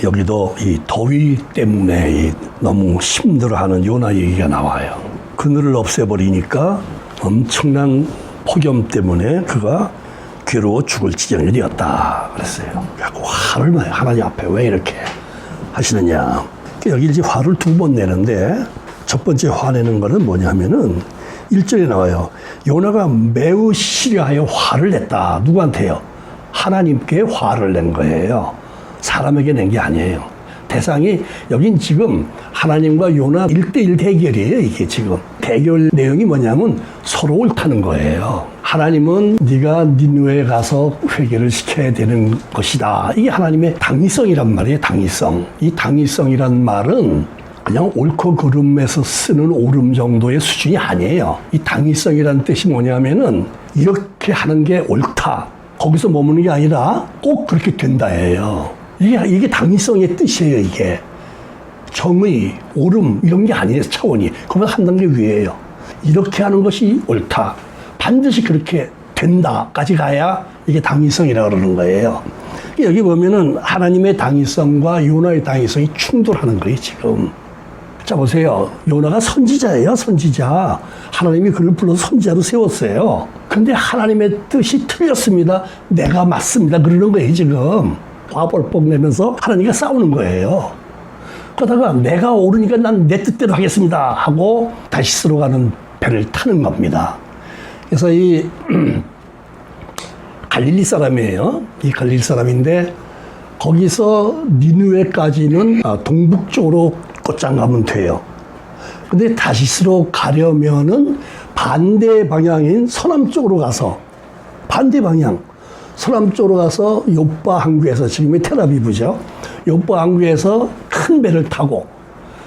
여기도 이 더위 때문에 너무 힘들어하는 요나 얘기가 나와요. 그늘을 없애버리니까 엄청난 폭염 때문에 그가 괴로워 죽을 지경이 되었다 그랬어요. 그래서 화를 내요. 하나님 앞에 왜 이렇게 하시느냐. 여기 이제 화를 두 번 내는데 첫 번째 화내는 거는 뭐냐면은 1절에 나와요. 요나가 매우 시려하여 화를 냈다. 누구한테요? 하나님께 화를 낸 거예요. 사람에게 낸 게 아니에요. 대상이 여긴 지금 하나님과 요나 1대1 대결이에요. 이게 지금 대결 내용이 뭐냐면 서로 옳다는 거예요. 하나님은 네가 니느웨에 가서 회개를 시켜야 되는 것이다. 이게 하나님의 당위성이란 말이에요. 당위성. 이 당위성이란 말은 그냥 옳고 그름에서 쓰는 옳음 정도의 수준이 아니에요. 이 당위성이라는 뜻이 뭐냐면은 이렇게 하는 게 옳다. 거기서 머무는 게 아니라 꼭 그렇게 된다예요. 이게 당위성의 뜻이에요. 이게 정의, 옳음 이런 게 아니에요. 차원이 그보다 한 단계 위에요. 이렇게 하는 것이 옳다. 반드시 그렇게 된다까지 가야 이게 당위성이라고 그러는 거예요. 여기 보면은 하나님의 당위성과 요나의 당위성이 충돌하는 거예요. 지금 자 보세요. 요나가 선지자예요. 선지자. 하나님이 그를 불러서 선지자로 세웠어요. 근데 하나님의 뜻이 틀렸습니다. 내가 맞습니다. 그러는 거예요. 지금 화벌뻑 내면서 하나님과 싸우는 거예요. 그러다가 내가 옳으니까 난 내 뜻대로 하겠습니다 하고 다시스로 가는 배를 타는 겁니다. 그래서 이 갈릴리 사람이에요. 이 갈릴리 사람인데 거기서 니느웨까지는 동북쪽으로 곧장 가면 돼요. 근데 다시스로 가려면은 반대 방향인 서남 쪽으로 가서 반대 방향 서남 쪽으로 가서 요빠 항구에서 지금의 텔아비브죠. 요빠 항구에서 큰 배를 타고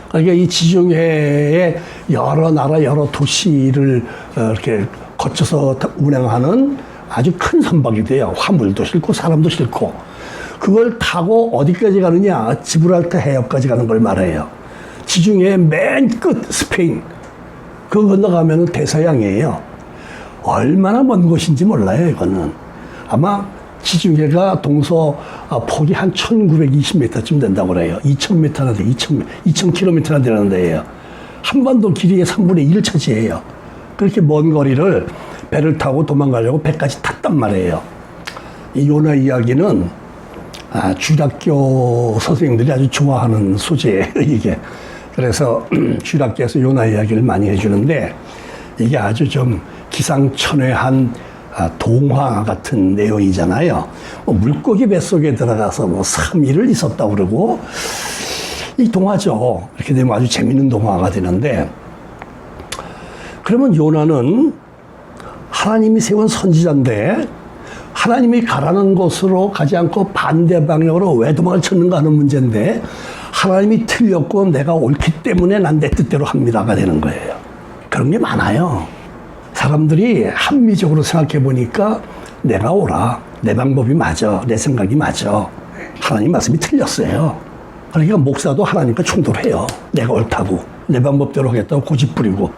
그러니까 이 지중해의 여러 나라 여러 도시를 이렇게 거쳐서 운행하는 아주 큰 선박이 돼요. 화물도 싣고 사람도 싣고 그걸 타고 어디까지 가느냐 지브랄타 해협까지 가는 걸 말해요. 지중해 맨 끝 스페인 그거 건너가면 대서양이에요. 얼마나 먼 곳인지 몰라요. 이거는 아마 지중해가 동서 폭이 한 1920m쯤 된다고 그래요. 2000m나 돼. 2000km나 되는 데예요. 한반도 길이의 3분의 1을 차지해요. 그렇게 먼 거리를 배를 타고 도망가려고 배까지 탔단 말이에요. 이 요나 이야기는 주일학교 선생님들이 아주 좋아하는 소재예요. 이게. 그래서 주일학교에서 요나 이야기를 많이 해주는데 이게 아주 좀 기상천외한 동화 같은 내용이잖아요. 물고기 뱃속에 들어가서 3일을 있었다고 그러고 이 동화죠. 이렇게 되면 아주 재밌는 동화가 되는데 그러면 요나는 하나님이 세운 선지자인데 하나님이 가라는 곳으로 가지 않고 반대 방향으로 왜 도망을 쳤는가 하는 문제인데 하나님이 틀렸고 내가 옳기 때문에 난 내 뜻대로 합니다가 되는 거예요. 그런 게 많아요. 사람들이 합리적으로 생각해 보니까 내가 옳아. 내 방법이 맞아. 내 생각이 맞아. 하나님 말씀이 틀렸어요. 그러니까 목사도 하나님과 충돌해요. 내가 옳다고. 내 방법대로 하겠다고 고집 부리고.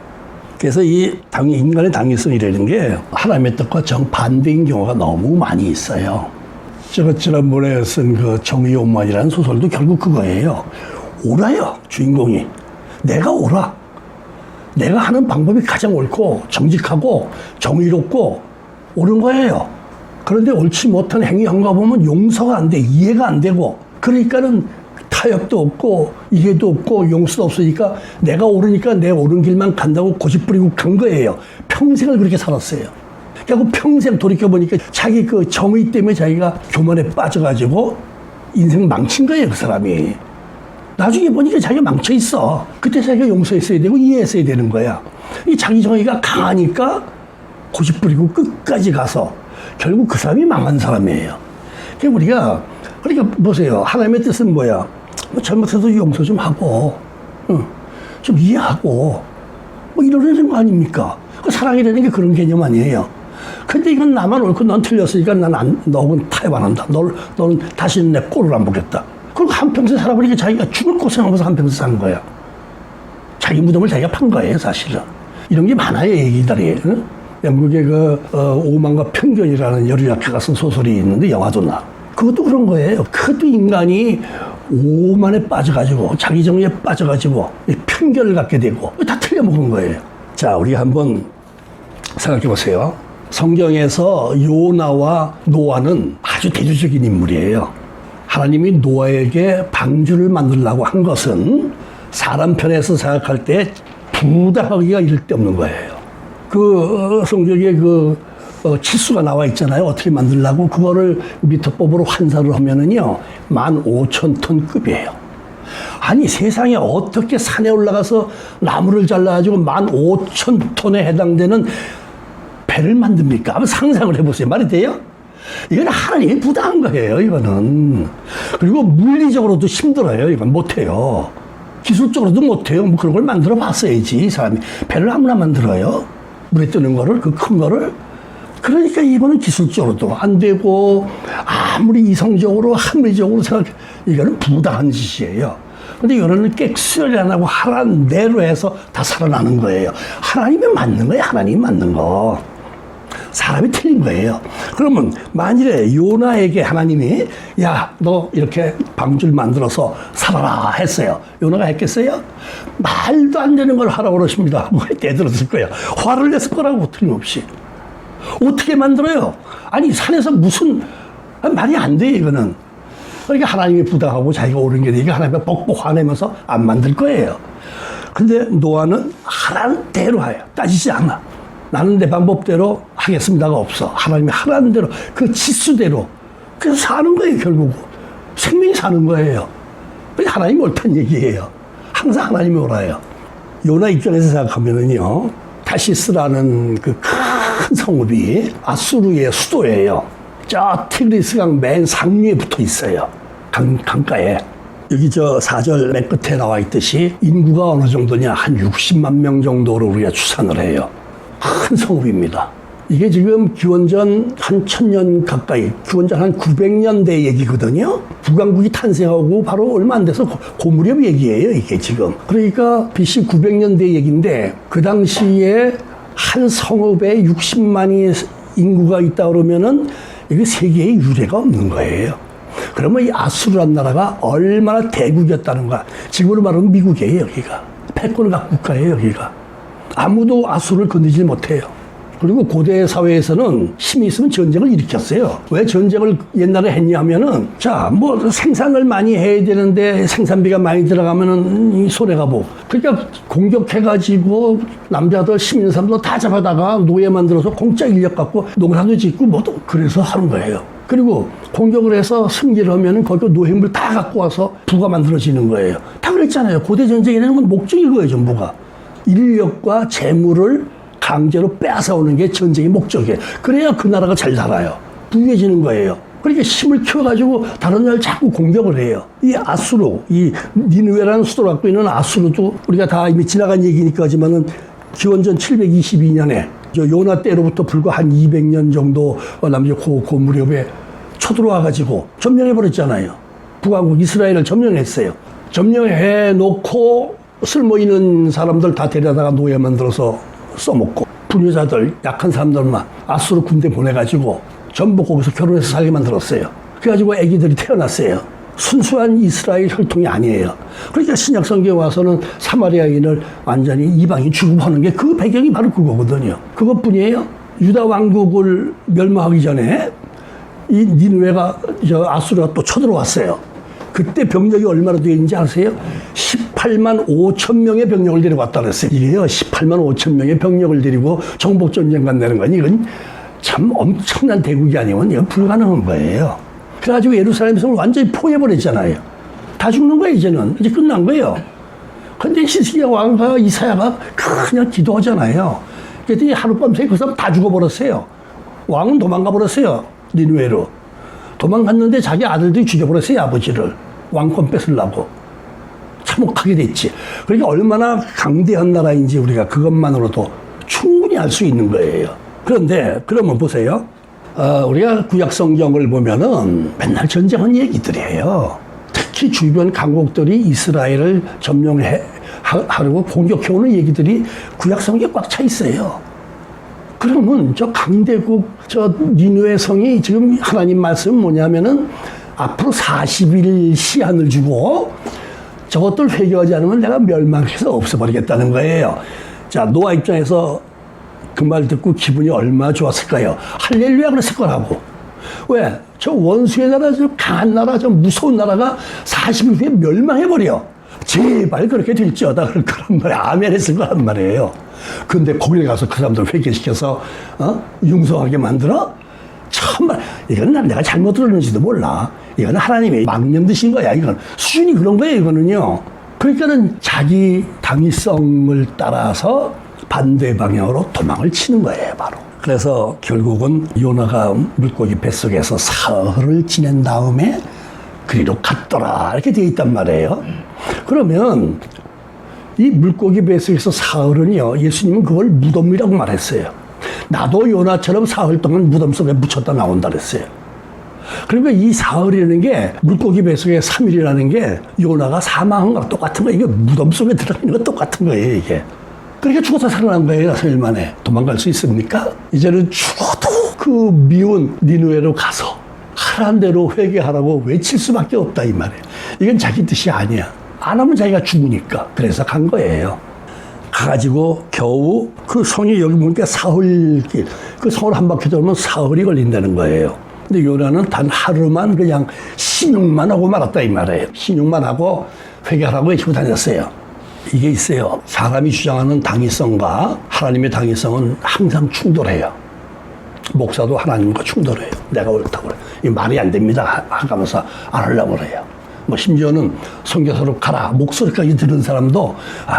그래서 이 인간의 당위성이라는 게 하나님의 뜻과 정반대인 경우가 너무 많이 있어요. 제가 지난번에 쓴 그 정의 온만이라는 소설도 결국 그거예요. 옳아요. 주인공이. 내가 옳아. 내가 하는 방법이 가장 옳고 정직하고 정의롭고 옳은 거예요. 그런데 옳지 못한 행위한 거 보면 용서가 안 돼. 이해가 안 되고. 그러니까는 타협도 없고 이해도 없고 용서도 없으니까 내가 옳으니까 내 옳은 길만 간다고 고집 부리고 간 거예요. 평생을 그렇게 살았어요. 그리고 평생 돌이켜보니까 자기 그 정의 때문에 자기가 교만에 빠져가지고 인생 망친 거예요. 그 사람이. 나중에 보니까 자기가 망쳐 있어. 그때 자기가 용서했어야 되고 이해했어야 되는 거야. 이 자기 정의가 강하니까 고집 부리고 끝까지 가서 결국 그 사람이 망한 사람이에요. 그러니까 보세요. 하나님의 뜻은 뭐야? 잘못해도 용서 좀 하고, 좀 이해하고, 이러려는 거 아닙니까? 사랑이라는 게 그런 개념 아니에요. 근데 이건 나만 옳고 넌 틀렸으니까 너는 타협 안 한다. 너는 다시는 내 꼴을 안 보겠다. 그리고 한평생 살아보니까 자기가 죽을 고생하면서 한평생 산 거야. 자기 무덤을 자기가 판 거예요, 사실은. 이런 게 많아요, 얘기들이. 응? 영국의 오만과 편견이라는 여류학회가 쓴 소설이 있는데 영화도 나. 그것도 그런 거예요. 그것도 인간이 오만에 빠져가지고 자기 정의에 빠져가지고 편견을 갖게 되고 다 틀려먹은 거예요. 자, 우리 한번 생각해 보세요. 성경에서 요나와 노아는 아주 대조적인 인물이에요. 하나님이 노아에게 방주를 만들려고 한 것은 사람 편에서 생각할 때 부당하기가 이를 데 없는 거예요. 그 성경에 치수가 나와 있잖아요. 어떻게 만들려고. 그거를 미터법으로 환산을 하면은요, 15,000톤급이에요. 아니, 세상에 어떻게 산에 올라가서 나무를 잘라가지고 15,000톤에 해당되는 배를 만듭니까? 한번 상상을 해보세요. 말이 돼요? 이건 하나님이 부당한 거예요, 이거는. 그리고 물리적으로도 힘들어요. 이건 못해요. 기술적으로도 못해요. 뭐 그런 걸 만들어 봤어야지, 이 사람이. 배를 아무나 만들어요. 물에 뜨는 거를, 그 큰 거를. 그러니까 이거는 기술적으로도 안 되고, 아무리 이성적으로, 합리적으로 이거는 부당한 짓이에요. 근데 이거는 객수열이 안 하고 하라는 대로 해서 다 살아나는 거예요. 하나님이 맞는 거예요, 하나님이 맞는 거. 사람이 틀린 거예요. 그러면 만일에 요나에게 하나님이 야, 너 이렇게 방주를 만들어서 살아라 했어요. 요나가 했겠어요? 말도 안 되는 걸 하라고 그러십니다. 뭐 대들었을 거예요. 화를 냈을 거라고 틀림없이. 어떻게 만들어요? 아니, 산에서 무슨 말이 안 돼, 이거는. 그러니까 하나님이 부당하고 자기가 옳은 게 되니까 하나님이 뻑뻑 화내면서 안 만들 거예요. 근데 노아는 하라는 대로 해요. 따지지 않아. 나는 내 방법대로 하겠습니다가 없어. 하나님이 하라는 대로, 그 지수대로. 그래서 사는 거예요, 결국. 생명이 사는 거예요. 하나님이 옳다는 얘기예요. 항상 하나님이 옳아요. 요나 입장에서 생각하면은요, 타시스라는 그 큰 성읍이 아수르의 수도예요. 저 티그리스강 맨 상류에 붙어 있어요. 강가에. 여기 4절 맨 끝에 나와 있듯이 인구가 어느 정도냐, 한 60만 명 정도로 우리가 추산을 해요. 큰 성읍입니다. 이게 지금 기원전 한 1000년 가까이, 기원전 한 900년대 얘기거든요. 북왕국이 탄생하고 바로 얼마 안 돼서 고무렵 얘기예요, 이게 지금. 그러니까 BC 900년대 얘기인데, 그 당시에 한 성읍에 60만이 인구가 있다 그러면은 이게 세계에 유례가 없는 거예요. 그러면 이 아수르란 나라가 얼마나 대국이었다는 거야. 지금으로 말하면 미국이에요, 여기가. 패권을 갖고 국가예요, 여기가. 아무도 아수르를 건드리지 못해요. 그리고 고대 사회에서는 힘이 있으면 전쟁을 일으켰어요. 왜 전쟁을 옛날에 했냐 하면은, 자, 뭐 생산을 많이 해야 되는데 생산비가 많이 들어가면은 손해가 뭐. 그러니까 공격해가지고 남자들, 힘 있는 사람들 다 잡아다가 노예 만들어서 공짜 인력 갖고 농사도 짓고 뭐도 그래서 하는 거예요. 그리고 공격을 해서 승리를 하면은 거기 노예물 다 갖고 와서 부가 만들어지는 거예요. 다 그랬잖아요. 고대 전쟁이라는 건 목적이 그거예요, 전부가. 인력과 재물을 강제로 빼앗아오는 게 전쟁의 목적이에요. 그래야 그 나라가 잘 살아요. 부유해지는 거예요. 그러니까 힘을 키워가지고 다른 나라를 자꾸 공격을 해요. 이 아수르, 이 니느웨라는 수도를 갖고 있는 아수르도 우리가 다 이미 지나간 얘기니까 하지만은 기원전 722년에 요나 때로부터 불과 한 200년 정도 남자 그 무렵에 쳐들어와가지고 점령해버렸잖아요. 북왕국 이스라엘을 점령했어요. 점령해 놓고 쓸모 있는 사람들 다 데려다가 노예 만들어서 써먹고, 부녀자들, 약한 사람들만 아수르 군대 보내가지고 전부 거기서 결혼해서 살게 만들었어요. 그래가지고 아기들이 태어났어요. 순수한 이스라엘 혈통이 아니에요. 그러니까 신약 성경에 와서는 사마리아인을 완전히 이방인 취급하는 게 그 배경이 바로 그거거든요. 그것뿐이에요. 유다 왕국을 멸망하기 전에 이 니느웨가 아수르가 또 쳐들어왔어요. 그때 병력이 얼마나 되어 있는지 아세요? 18만 5천 명의 병력을 데리고 왔다 그랬어요. 이게요, 18만 5천 명의 병력을 데리고 정복전쟁 간다는 건 이건 참 엄청난 대국이 아니면 이건 불가능한 거예요. 그래가지고 예루살렘에서 완전히 포위해버렸잖아요. 다 죽는 거예요, 이제는. 이제 끝난 거예요. 근데 히스기야 왕과 이사야가 그냥 기도하잖아요. 그랬더니 하룻밤 새고 그 사람 다 죽어버렸어요. 왕은 도망가 버렸어요, 니느웨로. 도망갔는데 자기 아들들이 죽여버렸어요, 아버지를. 왕권 뺏으려고. 참혹하게 됐지. 그러니까 얼마나 강대한 나라인지 우리가 그것만으로도 충분히 알 수 있는 거예요. 그런데, 그러면 보세요. 우리가 구약 성경을 보면은 맨날 전쟁한 얘기들이에요. 특히 주변 강국들이 이스라엘을 점령하려고 공격해오는 얘기들이 구약 성경에 꽉 차 있어요. 그러면 저 강대국, 저 니느웨 성이 지금 하나님 말씀은 뭐냐면은 앞으로 40일 시한을 주고 저것들 회개하지 않으면 내가 멸망해서 없애버리겠다는 거예요. 자, 노아 입장에서 그 말 듣고 기분이 얼마나 좋았을까요? 할렐루야 그랬을 거라고. 왜? 저 원수의 나라, 저 강한 나라, 저 무서운 나라가 40일 후에 멸망해버려. 제발 그렇게 될지어다 그럴 거란 말이야. 아멘 했을 거란 말이에요. 근데 거기에 가서 그 사람들 회개시켜서 융성하게 만들어? 정말 이건 내가 잘못 들었는지도 몰라. 이건 하나님의 망령 드신 거야. 이건 수준이 그런 거예요. 이거는요. 그러니까는 자기 당위성을 따라서 반대 방향으로 도망을 치는 거예요. 바로. 그래서 결국은 요나가 물고기 뱃속에서 사흘을 지낸 다음에 그리로 갔더라 이렇게 되어 있단 말이에요. 그러면 이 물고기 뱃속에서 사흘은요, 예수님은 그걸 무덤이라고 말했어요. 나도 요나처럼 사흘 동안 무덤 속에 묻혔다 나온다 그랬어요. 그러니까 이 사흘이라는 게 물고기 뱃속에 3일이라는 게 요나가 사망한 거랑 똑같은 거예요. 이게 무덤 속에 들어있는 거 똑같은 거예요, 이게. 그러니까 죽어서 살아난 거예요, 3일 만에. 도망갈 수 있습니까? 이제는 죽어도 그 미운 니느웨로 가서 하라는 대로 회개하라고 외칠 수밖에 없다, 이 말이에요. 이건 자기 뜻이 아니야. 안 하면 자기가 죽으니까. 그래서 간 거예요. 가가지고 겨우 그 성이 여기 보니까 사흘길, 그 성을 한 바퀴 돌면 사흘이 걸린다는 거예요. 근데 요나는 단 하루만 그냥 신용만 하고 말았다, 이 말이에요. 신용만 하고 회개하라고 외치고 다녔어요. 이게 있어요. 사람이 주장하는 당위성과 하나님의 당위성은 항상 충돌해요. 목사도 하나님과 충돌해요. 내가 옳다고 그래. 이 말이 안 됩니다 하면서 안 하려고 그래요. 뭐 심지어는 선교사로 가라 목소리까지 들은 사람도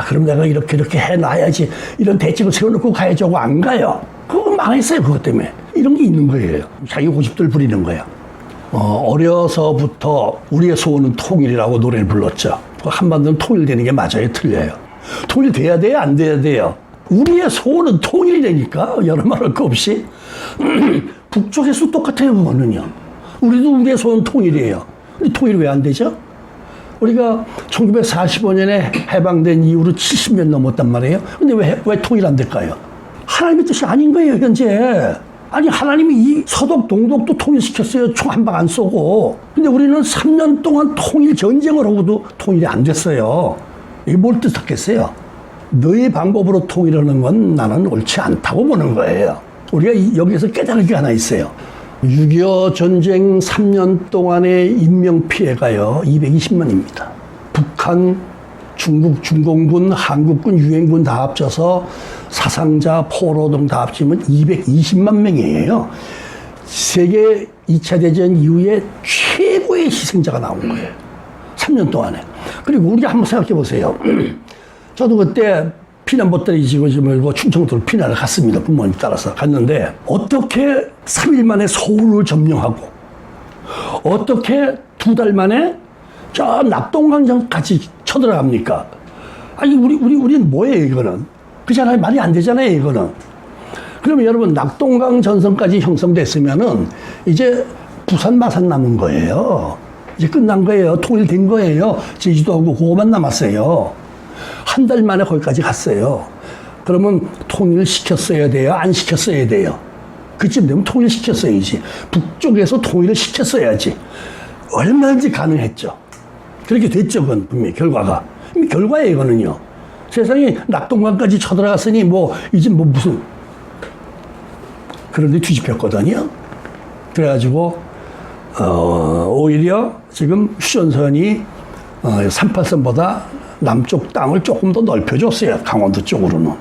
그럼 내가 이렇게 해놔야지 이런 대책을 세워놓고 가야지 하고 안 가요. 그거 망했어요. 그것 때문에. 이런 게 있는 거예요. 자기 고집들 부리는 거예요. 어려서부터 우리의 소원은 통일이라고 노래를 불렀죠. 한반도는 통일되는 게 맞아요? 틀려요? 통일돼야 돼요? 안 돼야 돼요? 우리의 소원은 통일이라니까. 여러 말할 거 없이. 북쪽에서 똑같아요. 그거는요. 우리도 우리의 소원은 통일이에요. 근데 통일이 왜 안 되죠? 우리가 1945년에 해방된 이후로 70년 넘었단 말이에요. 근데 왜 통일 안 될까요? 하나님의 뜻이 아닌 거예요, 현재. 아니, 하나님이 이 서독, 동독도 통일시켰어요. 총 한 방 안 쏘고. 근데 우리는 3년 동안 통일 전쟁을 하고도 통일이 안 됐어요. 이게 뭘 뜻하겠어요? 너의 방법으로 통일하는 건 나는 옳지 않다고 보는 거예요. 우리가 여기서 깨달을 게 하나 있어요. 6.25 전쟁 3년 동안의 인명피해가요, 220만입니다. 북한, 중국, 중공군, 한국군, 유엔군 다 합쳐서 사상자, 포로 등 다 합치면 220만 명이에요. 세계 2차 대전 이후에 최고의 희생자가 나온 거예요. 3년 동안에. 그리고 우리가 한번 생각해 보세요. 저도 그때 피난보따리 지고 멀고 충청도로 피난을 갔습니다. 부모님 따라서 갔는데 어떻게 3일 만에 서울을 점령하고 어떻게 2달 만에 저 낙동강정까지 쳐들어갑니까? 아니, 우리는 뭐예요, 이거는? 그렇잖아요. 말이 안 되잖아요, 이거는. 그러면 여러분, 낙동강 전선까지 형성됐으면은 이제 부산, 마산 남은 거예요. 이제 끝난 거예요. 통일된 거예요. 제주도하고 그거만 남았어요. 한 달 만에 거기까지 갔어요. 그러면 통일시켰어야 돼요? 안 시켰어야 돼요? 그쯤 되면 통일시켰어야지. 북쪽에서 통일을 시켰어야지. 얼마든지 가능했죠. 그렇게 됐죠, 그건 분명히 결과가. 이미 결과예요, 이거는요. 세상에 낙동강까지 쳐들어갔으니 이제 무슨. 그런데 뒤집혔거든요. 그래가지고, 오히려 지금 휴전선이 38선보다 남쪽 땅을 조금 더 넓혀줬어요. 강원도 쪽으로는.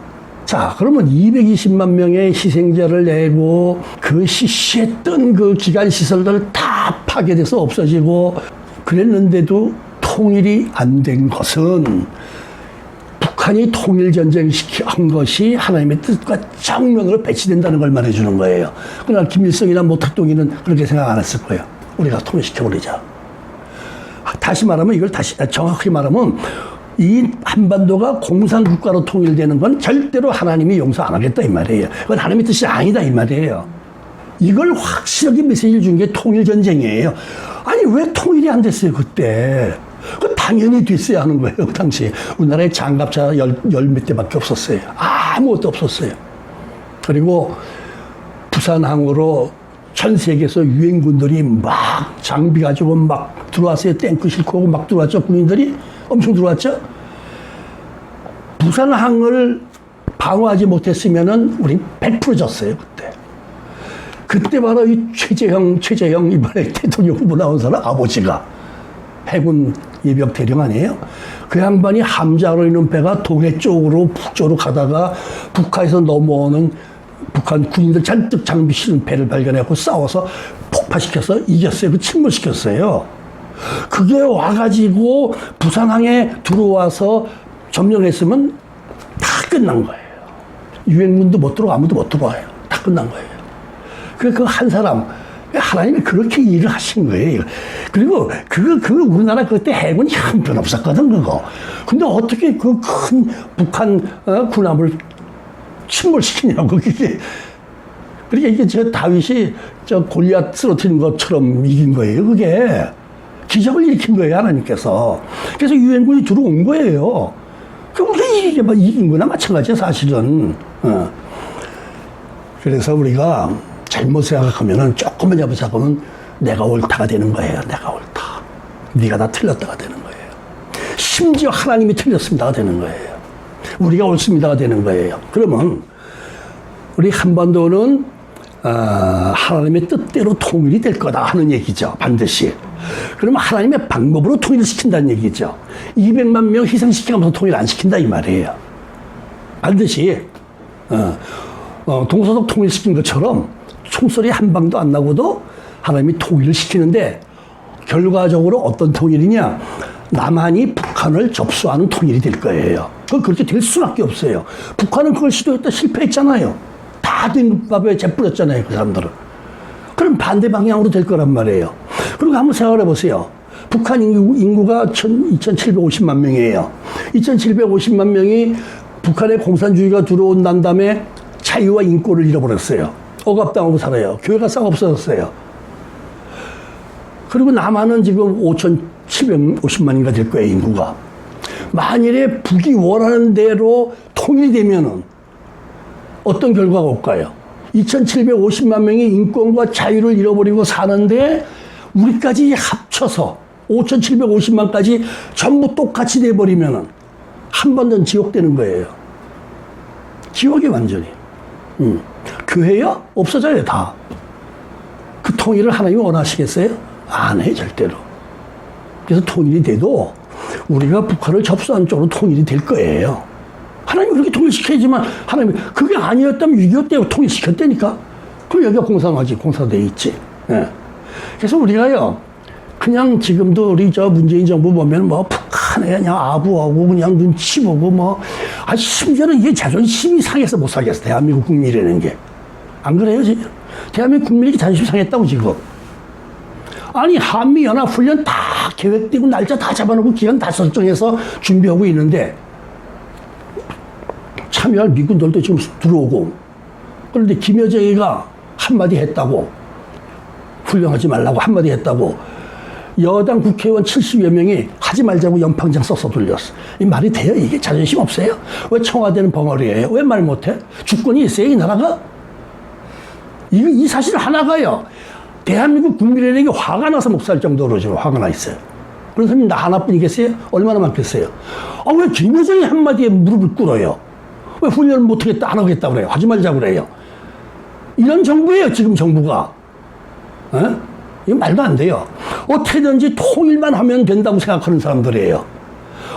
자, 그러면 220만 명의 희생자를 내고 그 시시했던 그 기관시설들 다 파괴돼서 없어지고 그랬는데도 통일이 안 된 것은 북한이 통일전쟁 한 것이 하나님의 뜻과 정면으로 배치된다는 걸 말해주는 거예요. 그러나 김일성이나 모택동이는 그렇게 생각 안 했을 거예요. 우리가 통일시켜버리자. 다시 말하면 이걸 정확히 말하면 이 한반도가 공산국가로 통일되는 건 절대로 하나님이 용서 안 하겠다 이 말이에요. 그건 하나님의 뜻이 아니다 이 말이에요. 이걸 확실하게 메시지를 준 게 통일전쟁이에요. 아니, 왜 통일이 안 됐어요, 그때? 그 당연히 됐어야 하는 거예요, 그 당시에. 우리나라에 장갑차 열 몇 대밖에 없었어요. 아무것도 없었어요. 그리고 부산항으로 전 세계에서 유엔군들이 막 장비 가지고 막 들어왔어요. 탱크 싣고 막 들어왔죠. 군인들이 엄청 들어왔죠. 부산항을 방어하지 못했으면은 우리 100% 졌어요, 그때. 그때 바로 이 최재형 이번에 대통령 후보 나온 사람 아버지가 해군 예비역 대령 아니에요? 그 양반이 함자로 있는 배가 동해 쪽으로 북쪽으로 가다가 북한에서 넘어오는 북한 군인들 잔뜩 장비 실은 배를 발견해서 싸워서 폭파시켜서 이겼어요. 그 침몰시켰어요. 그게 와가지고 부산항에 들어와서 점령했으면 다 끝난 거예요. 유엔군도 못 들어가 아무도 못 들어와요. 다 끝난 거예요. 그 한 사람 하나님이 그렇게 일을 하신 거예요. 그리고 그거 우리나라 그때 해군이 형편없었거든 그거. 근데 어떻게 그 큰 북한 군함을 침몰시키냐고 그게. 그러니까 이게 저 다윗이 저 골리앗 쓰러뜨린 것처럼 이긴 거예요. 그게 기적을 일으킨 거예요 하나님께서. 그래서 유엔군이 들어온 거예요. 그 우리가 이게 막 이긴 거나 마찬가지야 사실은. 그래서 우리가 잘못 생각하면은 조금만 잘못하면 내가 옳다가 되는 거예요. 내가 옳다. 네가 다 틀렸다가 되는 거예요. 심지어 하나님이 틀렸습니다가 되는 거예요. 우리가 옳습니다가 되는 거예요. 그러면 우리 한반도는 하나님의 뜻대로 통일이 될 거다 하는 얘기죠. 반드시. 그러면 하나님의 방법으로 통일을 시킨다는 얘기죠. 200만 명 희생시키면서 통일 안 시킨다 이 말이에요. 반드시 동서독 통일시킨 것처럼 총소리 한 방도 안 나고도 하나님이 통일을 시키는데 결과적으로 어떤 통일이냐? 남한이 북한을 접수하는 통일이 될 거예요. 그렇게 될 수밖에 없어요. 북한은 그걸 시도했다 실패했잖아요. 다 등밥에 재뿌렸잖아요, 그 사람들은. 그럼 반대 방향으로 될 거란 말이에요. 그리고 한번 생각을 해보세요. 북한 인구가 2,750만 명이에요. 2,750만 명이 북한의 공산주의가 들어온 난 다음에 자유와 인권을 잃어버렸어요. 억압당하고 살아요. 교회가 싹 없어졌어요. 그리고 남한은 지금 5,750만인가 될 거예요, 인구가. 만일에 북이 원하는 대로 통일되면은 어떤 결과가 올까요? 2,750만 명이 인권과 자유를 잃어버리고 사는데 우리까지 합쳐서 5,750만까지 전부 똑같이 돼버리면은 한 번 더 지옥 되는 거예요. 지옥이 완전히. 교회요? 없어져요, 다. 그 통일을 하나님이 원하시겠어요? 안 해, 절대로. 그래서 통일이 돼도 우리가 북한을 접수하는 쪽으로 통일이 될 거예요. 하나님이 그렇게 통일시켜야지만 하나님이 그게 아니었다면 6.25 때 통일시켰다니까. 그럼 여기가 공산화지, 공산돼 있지. 예. 그래서 우리가요, 그냥 지금도 우리 저 문재인 정부 보면 뭐 북한에 그냥 아부하고 그냥 눈치 보고 뭐, 심지어는 이게 자존심이 상해서 못 살겠어. 대한민국 국민이라는 게. 안 그래요, 지금? 대한민국 국민이 자존심 상했다고, 지금. 아니, 한미연합훈련 다 계획되고 날짜 다 잡아놓고 기간 다 설정해서 준비하고 있는데, 참여할 미군들도 지금 들어오고, 그런데 김여정이가 한마디 했다고, 훈련하지 말라고 한마디 했다고, 여당 국회의원 70여 명이 하지 말자고 연판장 써서 돌렸어. 이 말이 돼요? 이게 자존심 없어요? 왜 청와대는 벙어리예요? 왜 말 못해? 주권이 있어요, 이 나라가? 이 사실 하나가요. 대한민국 국민에게 화가 나서 못 살 정도로 지금 화가 나 있어요. 그런 사람이 나 하나뿐이겠어요? 얼마나 많겠어요? 왜 김여정이 한마디에 무릎을 꿇어요? 왜 훈련을 못하겠다, 안 하겠다 그래요? 하지 말자고 그래요? 이런 정부예요, 지금 정부가. 이거 말도 안 돼요. 어떻게든지 통일만 하면 된다고 생각하는 사람들이에요.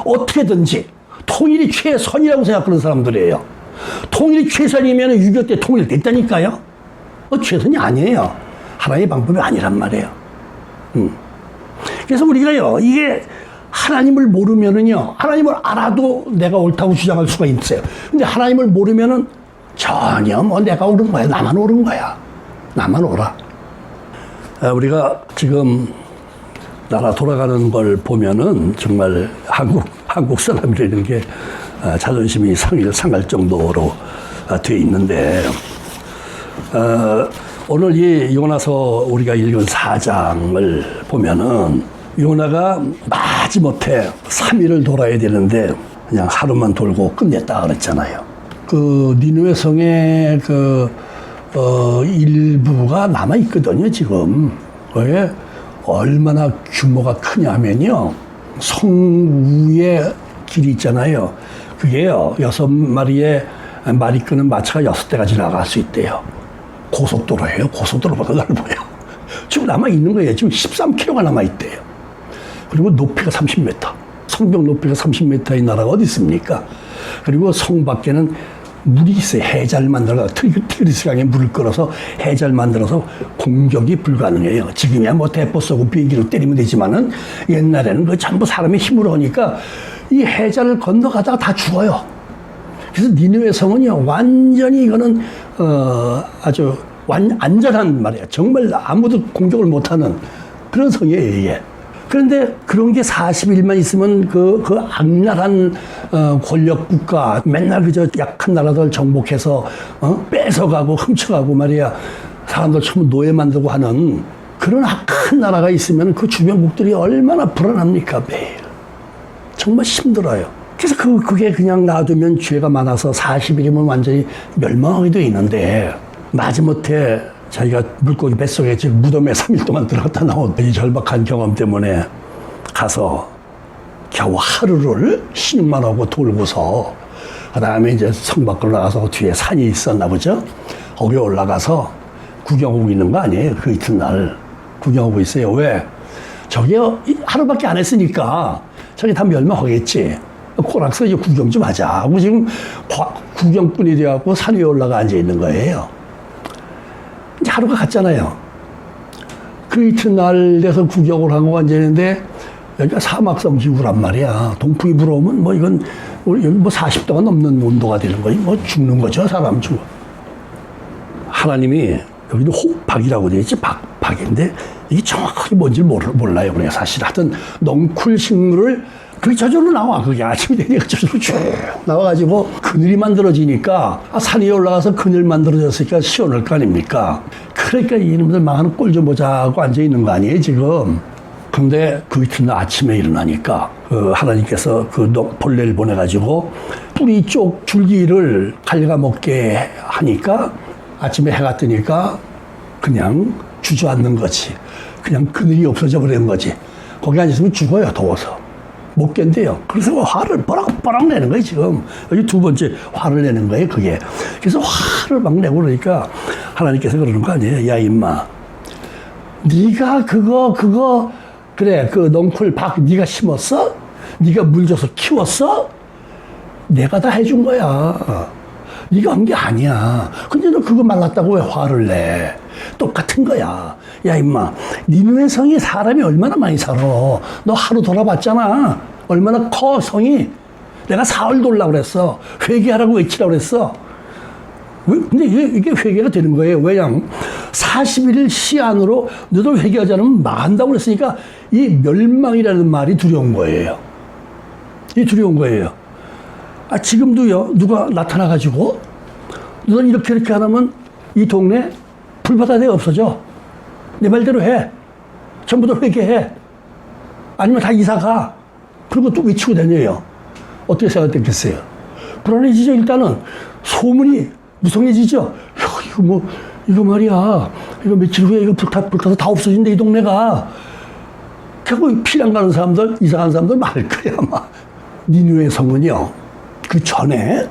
어떻게든지. 통일이 최선이라고 생각하는 사람들이에요. 통일이 최선이면 6.25 때 통일됐다니까요? 최선이 아니에요. 하나의 방법이 아니란 말이에요. 그래서 우리가요, 이게 하나님을 모르면은요, 하나님을 알아도 내가 옳다고 주장할 수가 있어요. 근데 하나님을 모르면은 전혀 뭐 내가 옳은 거야. 나만 옳은 거야. 나만 옳아. 우리가 지금 나라 돌아가는 걸 보면은 정말 한국 사람들이라는 게 자존심이 상할 정도로 돼 있는데, 오늘 이 요나서 우리가 읽은 4장을 보면은 요나가 마지못해 3일을 돌아야 되는데 그냥 하루만 돌고 끝냈다 그랬잖아요. 그 니느웨 성에 그 일부가 남아있거든요, 지금. 왜? 얼마나 규모가 크냐면요. 성우의 길이 있잖아요. 그게요, 6마리의 말이 끄는 마차가 6대가 지나갈 수 있대요. 고속도로예요. 고속도로보다 넓어요. 지금 남아있는 거예요. 지금 13km가 남아있대요. 그리고 높이가 30m. 성벽 높이가 30m의 나라가 어디 있습니까? 그리고 성 밖에는 물이 있어요. 해잘 만들어서 티그리스 강에 물을 끌어서 해잘 만들어서 공격이 불가능해요. 지금이야 뭐 대포 쏘고 비행기로 때리면 되지만은 옛날에는 그 전부 사람의 힘으로 하니까 이 해잘을 건너가다가 다 죽어요. 그래서 니느웨 성은요 완전히 이거는 아주 안전한 말이에요. 정말 아무도 공격을 못하는 그런 성이에요 이게. 그런데 그런 게 40일만 있으면 그 악랄한 권력 국가 맨날 그저 약한 나라들 정복해서 뺏어가고 훔쳐가고 말이야 사람들 전부 노예 만들고 하는 그런 악한 나라가 있으면 그 주변국들이 얼마나 불안합니까 매일. 정말 힘들어요. 그래서 그게 그냥 놔두면 죄가 많아서 40일이면 완전히 멸망하게 돼 있는데 마지못해 자기가 물고기 뱃속에 지금 무덤에 3일 동안 들어갔다 나온 이 절박한 경험 때문에 가서 겨우 하루를 신용만 하고 돌고서 그 다음에 이제 성 밖으로 나가서 뒤에 산이 있었나 보죠. 거기 올라가서 구경하고 있는 거 아니에요. 그 이튿날 구경하고 있어요. 왜? 저기 하루밖에 안 했으니까 저기 다 멸망하겠지. 코락서 이제 구경 좀 하자 하고 지금 구경꾼이 되어갖고 산 위에 올라가 앉아 있는 거예요. 이제 하루가 갔잖아요. 그 이튿날 돼서 구경을 하고 앉아있는데 여기가 사막성 지구란 말이야. 동풍이 불어오면 뭐 이건 여기 뭐 40도가 넘는 온도가 되는 거지. 뭐 죽는 거죠. 사람 죽어. 하나님이 여기도 혹박이라고 되어 있지. 박인데 이게 정확하게 뭔지 몰라요. 그래 사실 하여튼 넝쿨 식물을 그게 저절로 나와. 그게 아침이 되니까 저절로 쭉 나와가지고 그늘이 만들어지니까 산 위에 올라가서 그늘 만들어졌으니까 시원할 거 아닙니까? 그러니까 이놈들 망하는 꼴 좀 보자 하고 앉아있는 거 아니에요 지금. 근데 그 이튿날 아침에 일어나니까 하나님께서 그 벌레를 보내가지고 뿌리 쪽 줄기를 갉아먹게 하니까 아침에 해가 뜨니까 그냥 주저앉는 거지. 그냥 그늘이 없어져 버리는 거지. 거기 앉았으면 죽어요 더워서. 못 견뎌요. 그래서 화를 뽀락뽀락 내는 거예요, 지금. 여기 두 번째 화를 내는 거예요, 그게. 그래서 화를 막 내고 그러니까 하나님께서 그러는 거 아니에요. 야, 임마. 네가 그거, 그래, 그 넝쿨 박 네가 심었어? 네가 물 줘서 키웠어? 내가 다 해준 거야. 네가 한 게 아니야. 근데 너 그거 말랐다고 왜 화를 내? 똑같은 거야. 야 임마, 니누의 성이 사람이 얼마나 많이 살아. 너 하루 돌아봤잖아. 얼마나 커 성이. 내가 사흘 돌라고 그랬어. 회개하라고 외치라고 그랬어. 근데 이게 회개가 되는 거예요. 왜냐면 41일 시한으로 너도 회개하지 않으면 망한다고 그랬으니까 이 멸망이라는 말이 두려운 거예요. 이 두려운 거예요. 지금도요, 누가 나타나가지고 넌 이렇게 안 하면 이 동네 불바다대가 없어져. 내 말대로 해. 전부 다 회개해. 아니면 다 이사가. 그리고 또 외치고 다녀요. 어떻게 생각됐겠어요? 불안해지죠. 일단은 소문이 무성해지죠. 이거 말이야. 이거 며칠 후에 이거 불타서 다 없어진다 이 동네가. 결국 피난 가는 사람들, 이사 가는 사람들 많을 거야 아마. 니누의 성은요. 그 전에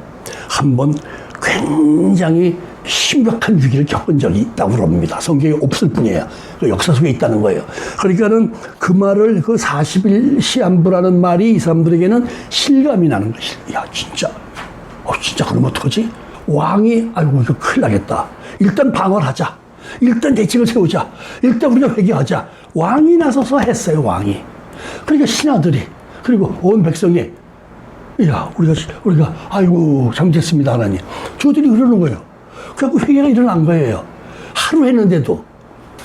한번 굉장히 심각한 위기를 겪은 적이 있다고 그럽니다. 성경에 없을 뿐이에요. 그 역사 속에 있다는 거예요. 그러니까는 그 말을 그 40일 시한부라는 말이 이 사람들에게는 실감이 나는 것이. 야 진짜, 진짜 그러면 어떡하지? 왕이 아이고 이거 큰일 나겠다. 일단 방어를 하자. 일단 대책을 세우자. 일단 우리가 회개하자. 왕이 나서서 했어요. 왕이. 그러니까 신하들이 그리고 온 백성이 야 우리가 아이고 잘못했습니다 하나님. 저들이 그러는 거예요. 그래갖고 회개가 일어난 거예요. 하루 했는데도.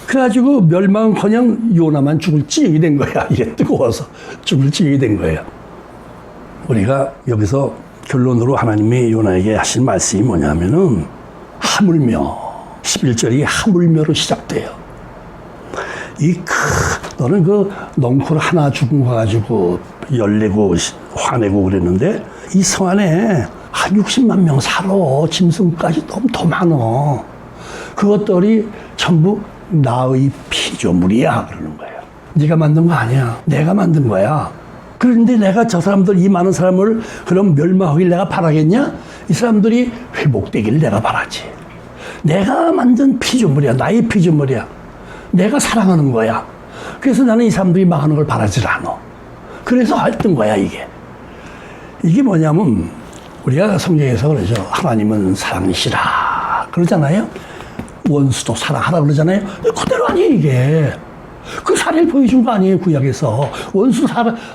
그래가지고 멸망은커녕 요나만 죽을 지경이 된 거야. 이게 뜨거워서 죽을 지경이 된 거예요. 우리가 여기서 결론으로 하나님이 요나에게 하신 말씀이 뭐냐면은 하물며 11절이 하물며로 시작돼요. 너는 그 넝쿨 하나 죽은 거 가지고 열내고 화내고 그랬는데 이 성 안에 한 60만 명 살아. 짐승까지 너무 더 많어. 그것들이 전부 나의 피조물이야 그러는 거예요. 네가 만든 거 아니야. 내가 만든 거야. 그런데 내가 저 사람들, 이 많은 사람을 그럼 멸망하길 내가 바라겠냐? 이 사람들이 회복되기를 내가 바라지. 내가 만든 피조물이야. 나의 피조물이야. 내가 사랑하는 거야. 그래서 나는 이 사람들이 망하는 걸 바라질 않아. 그래서 했던 거야, 이게. 이게 뭐냐면, 우리가 성경에서 그러죠. 하나님은 사랑이시라. 그러잖아요. 원수도 사랑하라 그러잖아요. 그대로 아니에요, 이게. 그 사례를 보여준 거 아니에요, 구약에서. 원수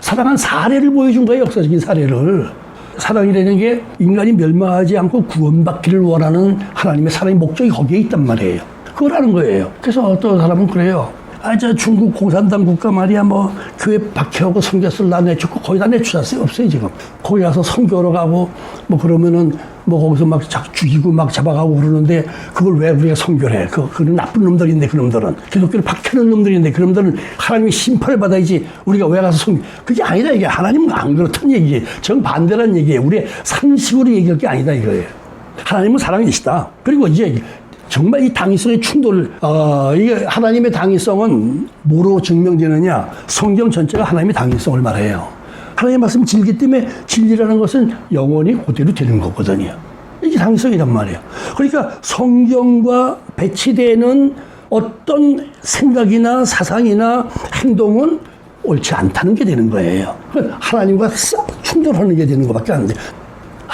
사랑한 사례를 보여준 거예요, 역사적인 사례를. 사랑이라는 게 인간이 멸망하지 않고 구원받기를 원하는 하나님의 사랑의 목적이 거기에 있단 말이에요. 그거라는 거예요. 그래서 어떤 사람은 그래요. 저 중국 공산당 국가 말이야, 뭐, 교회 박해하고 선교사를 다 내쫓고 거의 다 내쫓았어요. 없어요, 지금. 거기 가서 선교로 가고, 뭐, 그러면은, 뭐, 거기서 막 죽이고 막 잡아가고 그러는데, 그걸 왜 우리가 선교를 해? 그런 나쁜 놈들인데, 그 놈들은. 기독교를 박해하는 놈들인데, 그 놈들은 하나님의 심판을 받아야지, 우리가 왜 가서 선교. 그게 아니다, 이게. 하나님은 안 그렇다는 얘기예요. 정반대라는 얘기예요. 우리의 상식으로 얘기할 게 아니다, 이거예요. 하나님은 사랑이시다. 그리고 이제, 정말 이 당위성의 충돌, 이게 하나님의 당위성은 뭐로 증명되느냐? 성경 전체가 하나님의 당위성을 말해요. 하나님의 말씀 진리기 때문에 진리라는 것은 영원히 그대로 되는 거거든요. 이게 당위성이란 말이에요. 그러니까 성경과 배치되는 어떤 생각이나 사상이나 행동은 옳지 않다는 게 되는 거예요. 하나님과 충돌하는 게 되는 것밖에 안 돼요.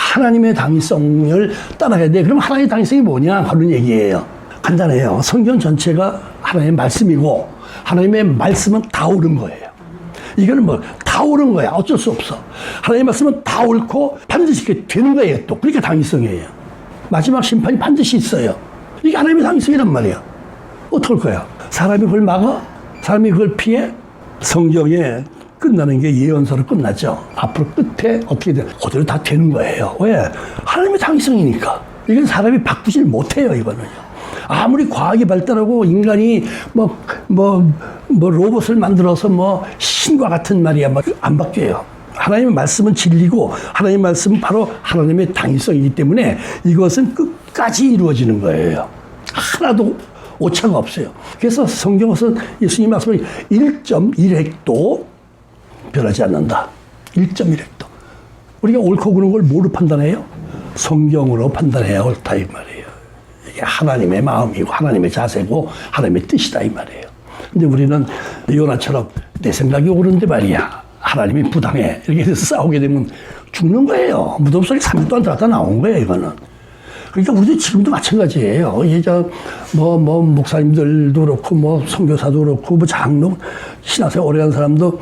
하나님의 당위성을 따라가야 돼. 그럼 하나님의 당위성이 뭐냐? 하는 얘기예요. 간단해요. 성경 전체가 하나님의 말씀이고 하나님의 말씀은 다 옳은 거예요. 이거는 뭐 다 옳은 거야. 어쩔 수 없어. 하나님의 말씀은 다 옳고 반드시 그렇게 되는 거예요. 또 그러니까 당위성이에요. 마지막 심판이 반드시 있어요. 이게 하나님의 당위성이란 말이야. 어떡할 거야? 사람이 그걸 막아? 사람이 그걸 피해? 성경에 끝나는 게 예언서로 끝났죠. 앞으로 끝에 어떻게 돼? 그대로 다 되는 거예요. 왜? 하나님의 당위성이니까. 이건 사람이 바꾸질 못해요, 이거는요. 아무리 과학이 발달하고 인간이 로봇을 만들어서 신과 같은 말이야. 안 바뀌어요. 하나님의 말씀은 진리고 하나님의 말씀은 바로 하나님의 당위성이기 때문에 이것은 끝까지 이루어지는 거예요. 하나도 오차가 없어요. 그래서 성경에서 예수님 말씀을 1.1획도 변하지 않는다. 1.1획도. 우리가 옳고 그른 걸 뭐로 판단해요? 성경으로 판단해야 옳다 이 말이에요. 이게 하나님의 마음이고 하나님의 자세고 하나님의 뜻이다 이 말이에요. 근데 우리는 요나처럼 내 생각이 옳은데 말이야. 하나님이 부당해. 이렇게 해서 싸우게 되면 죽는 거예요. 무덤 속에 3일 동안 들어갔다 나온 거예요, 이거는. 그러니까 우리도 지금도 마찬가지예요. 목사님들도 그렇고, 선교사도 그렇고, 장로, 신학생 오래 한 사람도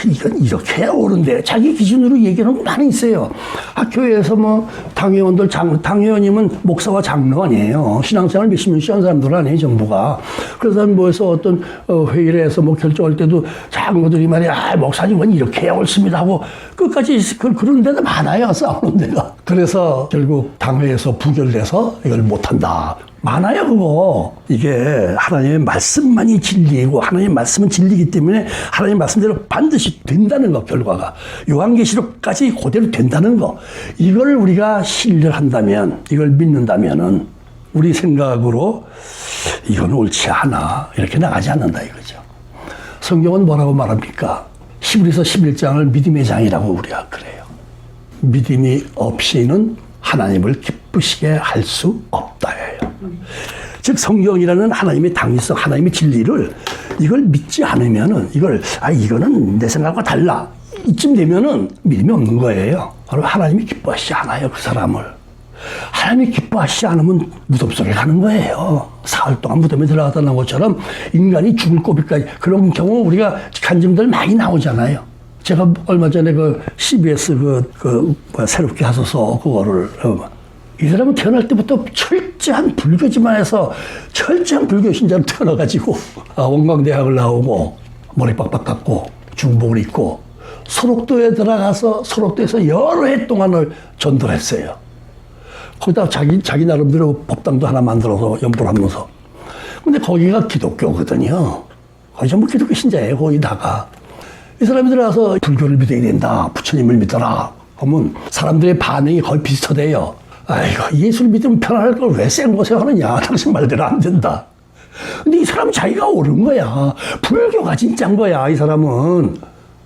이건 이렇게 해야 옳은데 자기 기준으로 얘기하는 거 많이 있어요. 교회에서 당회원들, 당회원이면 목사와 장로 아니에요. 신앙생활 몇십 년씩 한 사람들 아니에요, 정부가. 그래서 모여서 어떤 회의를 해서 결정할 때도 장로들이 말이야, 목사님은 이렇게 해야 옳습니다 하고 끝까지 그런 데도 많아요, 싸우는 데가. 그래서 결국 당회에서 부결돼서 이걸 못한다. 많아요, 그거. 이게 하나님의 말씀만이 진리이고 하나님의 말씀은 진리이기 때문에 하나님의 말씀대로 반드시 된다는 거, 결과가. 요한계시록까지 그대로 된다는 거. 이걸 우리가 신뢰를 한다면, 이걸 믿는다면은 우리 생각으로 이건 옳지 않아. 이렇게 나가지 않는다 이거죠. 성경은 뭐라고 말합니까? 히브리서 11장을 믿음의 장이라고 우리가 그래요. 믿음이 없이는 하나님을 기쁘시게 할 수 없다예요. 즉 성경이라는 하나님의 당위성, 하나님의 진리를 이걸 믿지 않으면은 이거는 내 생각과 달라. 이쯤 되면은 믿음이 없는 거예요. 바로 하나님이 기뻐하시지 않아요, 그 사람을. 하나님이 기뻐하시지 않으면 무덤 속에 가는 거예요. 사흘 동안 무덤에 들어갔다 나온 것처럼 인간이 죽을 고비까지. 그런 경우 우리가 간증들 많이 나오잖아요. 제가 얼마 전에 CBS 새롭게 하소서 그거를 이 사람은 태어날 때부터 철저한 불교지만 해서 철저한 불교 신자로 태어나가지고 원광대학을 나오고 머리 빡빡 깎고 중복을 입고 소록도에 들어가서 소록도에서 여러 해 동안을 전도를 했어요. 거기다가 자기 나름대로 법당도 하나 만들어서 연보를 하면서. 근데 거기가 기독교거든요. 거기 전부 기독교 신자예요, 거기다가. 이 사람이 들어가서 불교를 믿어야 된다. 부처님을 믿어라. 하면 사람들의 반응이 거의 비슷하대요. 아이고, 예수를 믿으면 편안할 걸 왜 센 곳에 하느냐. 당신 말대로 안 된다. 근데 이 사람은 자기가 옳은 거야. 불교가 진짜인 거야, 이 사람은.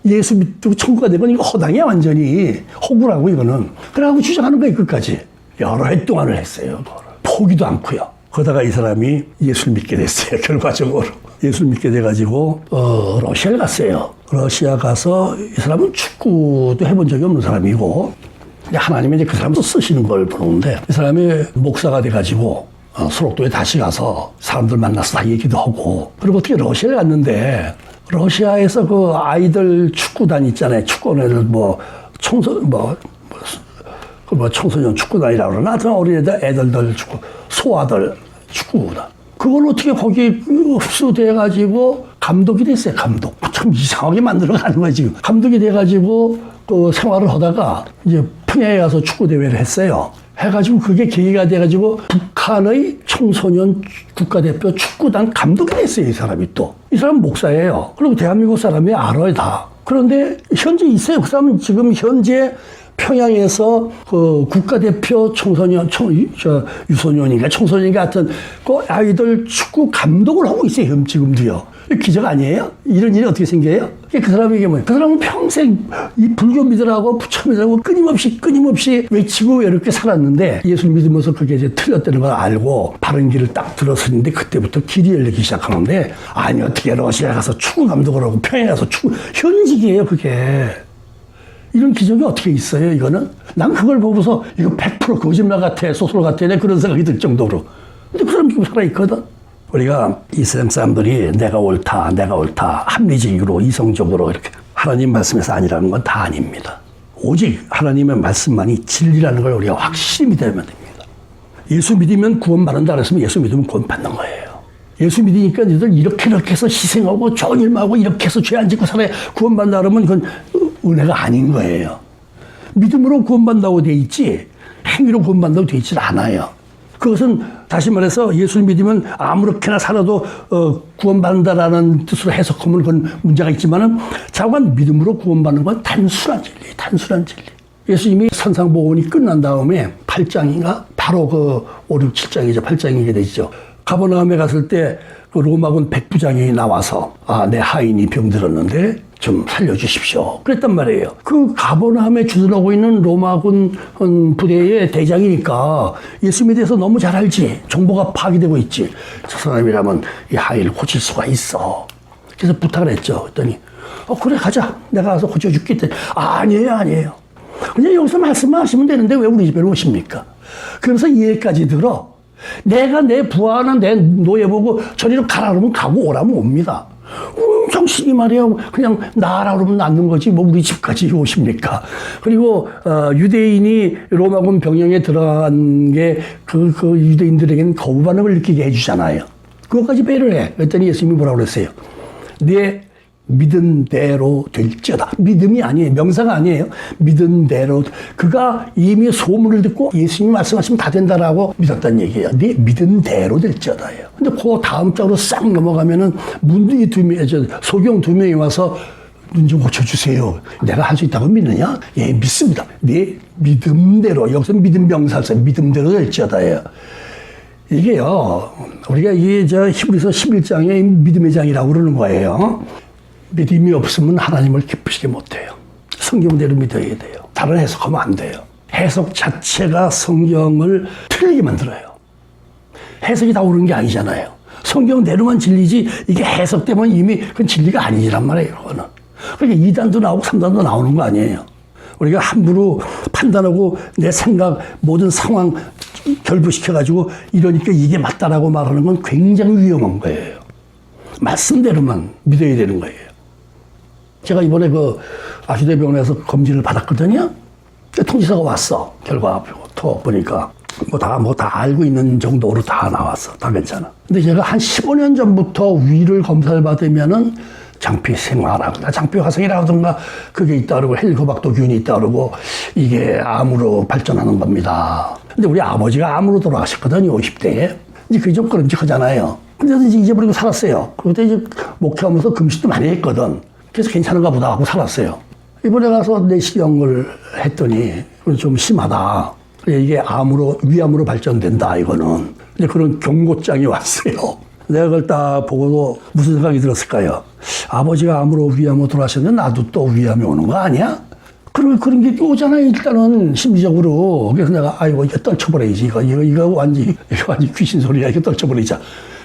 예수 믿고 천국가 되건 이거 허당이야, 완전히. 허구라고, 이거는. 그래갖고 주장하는 거야, 끝까지. 여러 해 동안을 했어요, 그거를. 포기도 않고요. 그러다가 이 사람이 예수를 믿게 됐어요, 결과적으로. 예수를 믿게 돼가지고, 러시아를 갔어요. 러시아 가서 이 사람은 축구도 해본 적이 없는 사람이고, 하나님이 이제 그 사람을 쓰시는 걸 보는데, 이 사람이 목사가 돼가지고, 수록도에 다시 가서 사람들 만나서 다 얘기도 하고, 그리고 어떻게 러시아를 갔는데, 러시아에서 그 아이들 축구단 있잖아요. 축구단을 청소년 축구단이라고 그러나, 하여튼 애들들 축구, 소아들 축구단. 그걸 어떻게 거기에 흡수돼가지고 감독이 됐어요, 감독. 참 이상하게 만들어가는 거야, 지금. 감독이 돼가지고 또 생활을 하다가 이제 평양에 가서 축구대회를 했어요. 해가지고 그게 계기가 돼가지고 북한의 청소년 국가대표 축구단 감독이 됐어요, 이 사람이 또. 이 사람은 목사예요. 그리고 대한민국 사람이 알아요, 다. 그런데 현재 있어요. 그 사람은 지금 현재 평양에서 그 국가대표 유소년인가 청소년인가 하여튼 그 아이들 축구 감독을 하고 있어요, 지금도요. 기적 아니에요? 이런 일이 어떻게 생겨요? 그 사람에게 뭐예요? 그 사람은 평생 이 불교 믿으라고 부처 믿으라고 끊임없이 외치고 이렇게 살았는데 예수 믿으면서 그게 이제 틀렸다는 걸 알고 바른 길을 딱 들었었는데 그때부터 길이 열리기 시작하는데 아니 어떻게 러시아 가서 축구 감독을 하고 평양에 가서 축구 현직이에요, 그게. 이런 기적이 어떻게 있어요, 이거는? 난 그걸 보고서 이거 100% 거짓말 같아, 소설 같아, 내 그런 생각이 들 정도로. 근데 그 사람 지금 살아있거든? 우리가 이 세상 사람들이 내가 옳다, 합리적으로, 이성적으로 이렇게 하나님 말씀에서 아니라는 건 다 아닙니다. 오직 하나님의 말씀만이 진리라는 걸 우리가 확실히 믿어야만 됩니다. 예수 믿으면 구원받는다 그랬으면 예수 믿으면 구원받는 거예요. 예수 믿으니까 너희들 이렇게 해서 희생하고 좋은 일만 하고 이렇게 해서 죄 안 짓고 살아야 구원받는다 그러면 그건 은혜가 아닌 거예요. 믿음으로 구원받는다고 돼 있지 행위로 구원받는다고 돼 있지 않아요. 그것은 다시 말해서 예수를 믿으면 아무렇게나 살아도 구원받는다라는 뜻으로 해석하면 그건 문제가 있지만은 자관 믿음으로 구원받는 건 단순한 진리. 예수님이 산상보훈이 끝난 다음에 8장인가? 바로 그 5, 6, 7장이죠. 8장이게 되죠. 가버나움에 갔을 때 그 로마군 백부장이 나와서 내 하인이 병들었는데 좀 살려주십시오. 그랬단 말이에요. 그 가버나움에 주둔하고 있는 로마군 부대의 대장이니까 예수님에 대해서 너무 잘 알지. 정보가 파악되고 있지. 저 사람이라면 이 하인을 고칠 수가 있어. 그래서 부탁을 했죠. 그랬더니 그래 가자. 내가 가서 고쳐줄게 했더니 아니에요. 그냥 여기서 말씀만 하시면 되는데 왜 우리 집에 오십니까? 그러면서 얘기까지 들어. 내가 내 부하나 내 노예 보고 저리로 가라 그러면 가고 오라면 옵니다. 정신이 말이야. 그냥 나라 그러면 낫는 거지. 뭐 우리 집까지 오십니까? 그리고 유대인이 로마군 병영에 들어간 게 그 유대인들에게는 거부 반응을 느끼게 해주잖아요. 그것까지 배를 해. 그랬더니 예수님이 뭐라고 그랬어요? 내 믿은 대로 될지어다. 믿음이 아니에요. 명사가 아니에요. 믿은 대로. 그가 이미 소문을 듣고 예수님이 말씀하시면 다 된다라고 믿었다는 얘기예요. 네 믿은 대로 될지어다예요. 근데 그 다음 장으로 싹 넘어가면은 문둥이 소경 2명이 와서 눈 좀 고쳐주세요. 내가 할 수 있다고 믿느냐? 예, 믿습니다. 네 믿음대로. 여기서 믿음 명사 써요. 믿음대로 될지어다예요. 이게요, 우리가 이게 히브리서 11장에 믿음의 장이라고 그러는 거예요. 믿음이 없으면 하나님을 기쁘시게 못해요. 성경대로 믿어야 돼요. 다른 해석하면 안 돼요. 해석 자체가 성경을 틀리게 만들어요. 해석이 다 옳은 게 아니잖아요. 성경대로만 진리지 이게 해석되면 이미 그건 진리가 아니란 말이에요. 그거는. 그러니까 2단도 나오고 3단도 나오는 거 아니에요. 우리가 함부로 판단하고 내 생각 모든 상황 결부시켜가지고 이러니까 이게 맞다라고 말하는 건 굉장히 위험한 거예요. 말씀대로만 믿어야 되는 거예요. 제가 이번에 그 아주대병원에서 검진을 받았거든요. 통지서가 왔어. 결과부터 보니까 다 알고 있는 정도로 다 나왔어. 다 괜찮아. 근데 제가 한 15년 전부터 위를 검사를 받으면은 장피 생화라든가 장피 화성이라든가 그게 있다 그러고 헬리코박터균이 있다 그러고 이게 암으로 발전하는 겁니다. 근데 우리 아버지가 암으로 돌아가셨거든요. 50대에. 이제 그게 좀 끔찍하잖아요. 근데 이제 잊어버리고 살았어요. 그때 이제 목회하면서 금식도 많이 했거든. 그래서 괜찮은가 보다 하고 살았어요. 이번에 가서 내시경을 했더니 좀 심하다. 이게 위암으로 발전된다, 이거는. 이제 그런 경고장이 왔어요. 내가 그걸 딱 보고도 무슨 생각이 들었을까요? 아버지가 위암으로 돌아가셨는데 나도 또 위암이 오는 거 아니야? 그런 게 오잖아요, 일단은, 심리적으로. 그래서 내가, 이거 떨쳐버려야지. 이거 완전히 귀신 소리야. 이거 떨쳐버리자.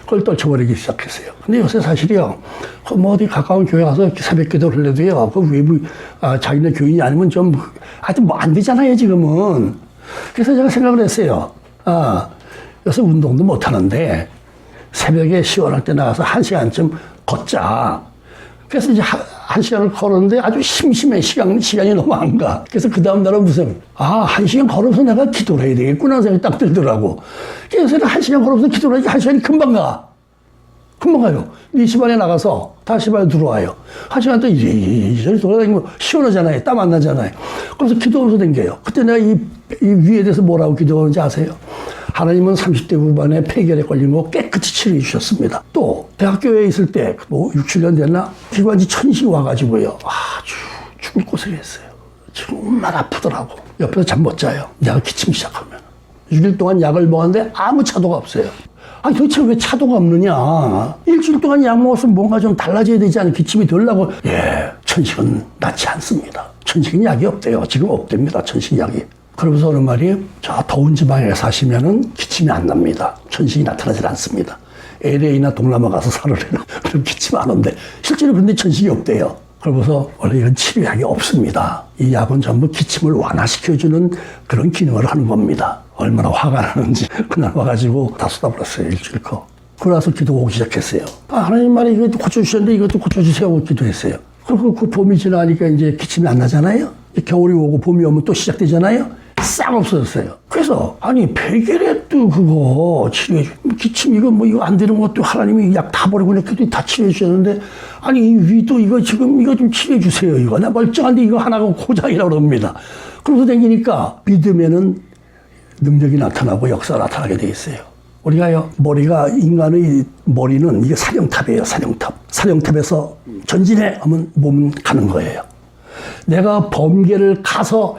그걸 떨쳐버리기 시작했어요. 근데 요새 사실이요, 어디 가까운 교회 가서 새벽 기도를 해도요, 자기네 교인이 아니면 아직 안 되잖아요, 지금은. 그래서 제가 생각을 했어요. 요새 운동도 못 하는데, 새벽에 시원할 때 나가서 1시간쯤 걷자. 그래서 이제 1시간을 걸었는데 아주 심심해. 시간이 너무 안 가. 그래서 그 다음 날은 1시간 걸어서 내가 기도를 해야 되겠구나 생각이 딱 들더라고. 그래서 1시간 걸어서 기도를 하니까 1시간이 금방 가. 금방 가요. 4시 반에 나가서 5시 반에 들어와요. 1시간 또 이리저리 돌아다니면 시원하잖아요. 땀 안 나잖아요. 그래서 기도하면서 댕겨요. 그때 내가 이 위에 대해서 뭐라고 기도하는지 아세요? 하나님은 30대 후반에 폐결에 걸린 거 깨끗이 치료해 주셨습니다. 또 대학교에 있을 때 6, 7년 됐나? 기관지 천식이 와가지고요. 아주 죽을 고생했어요. 정말 아프더라고. 옆에서 잠 못 자요. 내가 기침 시작하면. 6일 동안 약을 먹었는데 아무 차도가 없어요. 도대체 왜 차도가 없느냐. 일주일 동안 약 먹었으면 뭔가 좀 달라져야 되지 않아요? 기침이 덜 나고. 천식은 낫지 않습니다. 천식은 약이 없대요. 지금 없답니다. 천식 약이. 그러면서 어느 말이 저 더운 지방에 사시면은 기침이 안 납니다. 천식이 나타나질 않습니다. LA나 동남아 가서 살으려나 그럼 기침 안 온대. 실제로 그런데 천식이 없대요. 그러면서 원래 이건 치료약이 없습니다. 이 약은 전부 기침을 완화시켜주는 그런 기능을 하는 겁니다. 얼마나 화가 나는지 그날 와가지고 다 쏟아버렸어요. 일주일 거. 그러고서 기도하기 시작했어요. 하나님 말에 이것도 고쳐주셨는데 이것도 고쳐주세요 하고 기도했어요. 그리고 그 봄이 지나니까 이제 기침이 안 나잖아요. 겨울이 오고 봄이 오면 또 시작되잖아요. 싹 없어졌어요. 그래서 폐결에 또 그거 치료해 기침 이거 안 되는 것도 하나님이 약 다 버리고 그냥 다 치료해 주셨는데 이 위도 이거 좀 치료해 주세요. 이거 나 멀쩡한데 이거 하나가 고장이라고 그럽니다. 그러면서 다니니까 믿음에는 능력이 나타나고 역사가 나타나게 돼 있어요. 우리가요, 인간의 머리는 이게 사령탑이에요, 사령탑. 사령탑에서 전진해 하면 몸은 가는 거예요. 내가 범계를 가서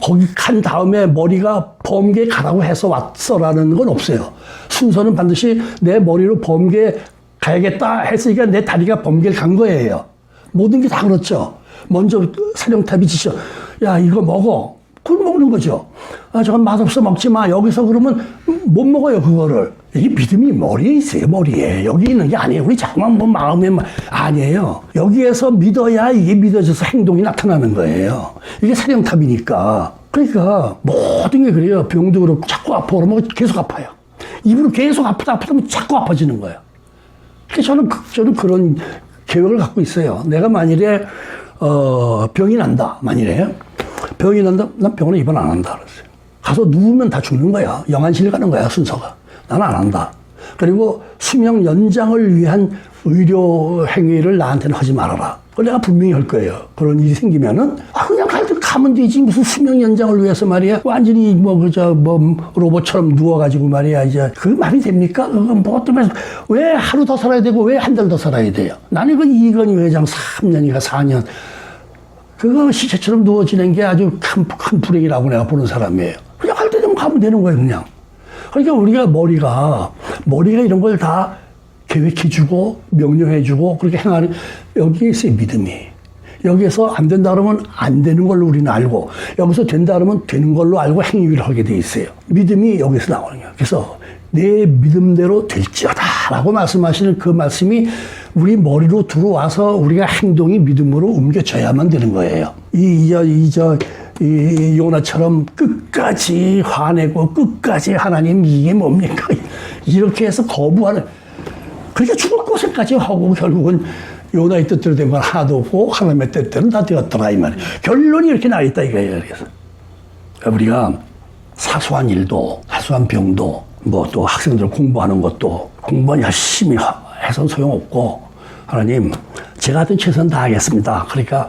거기 간 다음에 머리가 범계 가라고 해서 왔어라는 건 없어요. 순서는 반드시 내 머리로 범계 가야겠다 했으니까 내 다리가 범계를 간 거예요. 모든 게 다 그렇죠. 먼저 사령탑이 지셔. 야, 이거 먹어. 그걸 먹는 거죠. 저건 맛없어 먹지 마. 여기서 그러면 못 먹어요, 그거를. 이게 믿음이 머리에 있어요, 머리에. 여기 있는 게 아니에요. 우리 자꾸만 마음에 아니에요. 여기에서 믿어야 이게 믿어져서 행동이 나타나는 거예요. 이게 사령탑이니까. 그러니까 모든 게 그래요. 병도 그렇고 자꾸 아파 그러면 계속 아파요. 입으로 계속 아프다 하면 자꾸 아파지는 거예요. 그래서 저는 그런 계획을 갖고 있어요. 내가 만일에 병이 난다. 만일에 병이 난다. 난 병원에 입원 안 한다 그랬어요. 가서 누우면 다 죽는 거야. 영안실 가는 거야, 순서가. 나는 안 한다. 그리고 수명 연장을 위한 의료 행위를 나한테는 하지 말아라. 그걸 내가 분명히 할 거예요. 그런 일이 생기면은 그냥 가면 되지. 무슨 수명 연장을 위해서 말이야. 완전히 로봇처럼 누워가지고 말이야. 이제 그 말이 됩니까? 그건 뭐 때문에 왜 하루 더 살아야 되고 왜 한 달 더 살아야 돼요? 나는 그 이건희 회장 3년인가 4년 그거 시체처럼 누워지는 게 아주 큰 불행이라고 내가 보는 사람이에요. 그냥 갈 때 되면 가면 되는 거예요, 그냥. 그러니까 우리가 머리가 이런 걸 다 계획해주고, 명령해주고, 그렇게 행하는, 여기에 있어요, 믿음이. 여기에서 안 된다 그러면 안 되는 걸로 우리는 알고, 여기서 된다 그러면 되는 걸로 알고 행위를 하게 돼 있어요. 믿음이 여기서 나오는 거예요. 그래서 내 믿음대로 될지어다 라고 말씀하시는 그 말씀이 우리 머리로 들어와서 우리가 행동이 믿음으로 옮겨져야만 되는 거예요. 이 요나처럼 끝까지 화내고 끝까지 하나님 이게 뭡니까? 이렇게 해서 거부하는, 그러니까 죽을 고생까지 하고 결국은 요나의 뜻대로 된 건 하나도 없고 하나님의 뜻대로는 다 되었더라 이 말이에요. 결론이 이렇게 나와 있다 이거예요. 그래서 우리가 사소한 일도 사소한 병도 또 학생들 공부하는 것도 공부 열심히 해서 소용없고 하나님 제가 하여튼 최선 다하겠습니다. 그러니까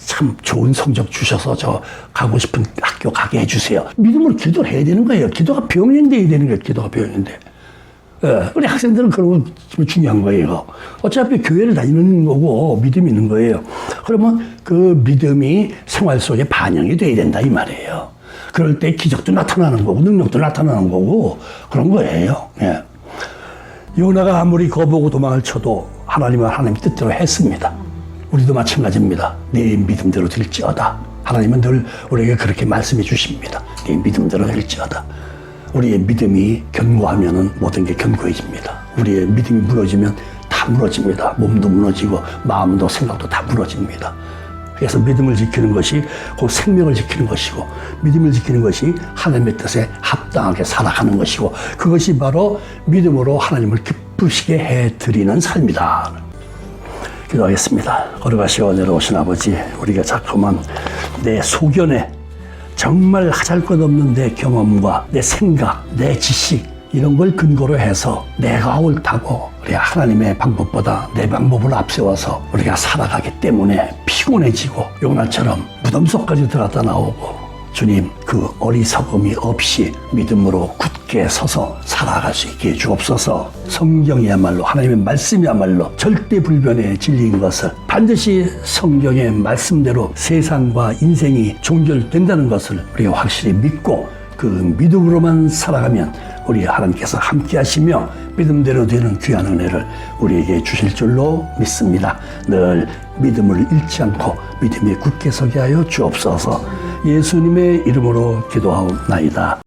참 좋은 성적 주셔서 저 가고 싶은 학교 가게 해주세요. 믿음으로 기도를 해야 되는 거예요. 기도가 병행돼야 되는 거예요. 기도가 병행돼. 우리 학생들은 그런 거 중요한 거예요. 어차피 교회를 다니는 거고 믿음이 있는 거예요. 그러면 그 믿음이 생활 속에 반영이 돼야 된다 이 말이에요. 그럴 때 기적도 나타나는 거고 능력도 나타나는 거고 그런 거예요. 예. 요나가 아무리 거부하고 도망을 쳐도 하나님은 하나님 뜻대로 했습니다. 우리도 마찬가지입니다. 네 믿음대로 될지어다. 하나님은 늘 우리에게 그렇게 말씀해 주십니다. 네 믿음대로 될지어다. 우리의 믿음이 견고하면 모든 게 견고해집니다. 우리의 믿음이 무너지면 다 무너집니다. 몸도 무너지고 마음도 생각도 다 무너집니다. 그래서 믿음을 지키는 것이 곧 생명을 지키는 것이고 믿음을 지키는 것이 하나님의 뜻에 합당하게 살아가는 것이고 그것이 바로 믿음으로 하나님을 기쁘시게 해드리는 삶이다. 기도하겠습니다. 걸어가시어 내려오신 아버지, 우리가 자꾸만 내 소견에 정말 하잘것없는 내 경험과 내 생각, 내 지식 이런 걸 근거로 해서 내가 옳다고 우리가 하나님의 방법보다 내 방법을 앞세워서 우리가 살아가기 때문에 피곤해지고 요나처럼 무덤 속까지 들어갔다 나오고 주님 그 어리석음이 없이 믿음으로 굳게 서서 살아갈 수 있게 주옵소서. 성경이야말로 하나님의 말씀이야말로 절대 불변의 진리인 것을 반드시 성경의 말씀대로 세상과 인생이 종결된다는 것을 우리가 확실히 믿고 그 믿음으로만 살아가면 우리 하나님께서 함께 하시며 믿음대로 되는 귀한 은혜를 우리에게 주실 줄로 믿습니다. 늘 믿음을 잃지 않고 믿음에 굳게 서게 하여 주옵소서. 예수님의 이름으로 기도하옵나이다.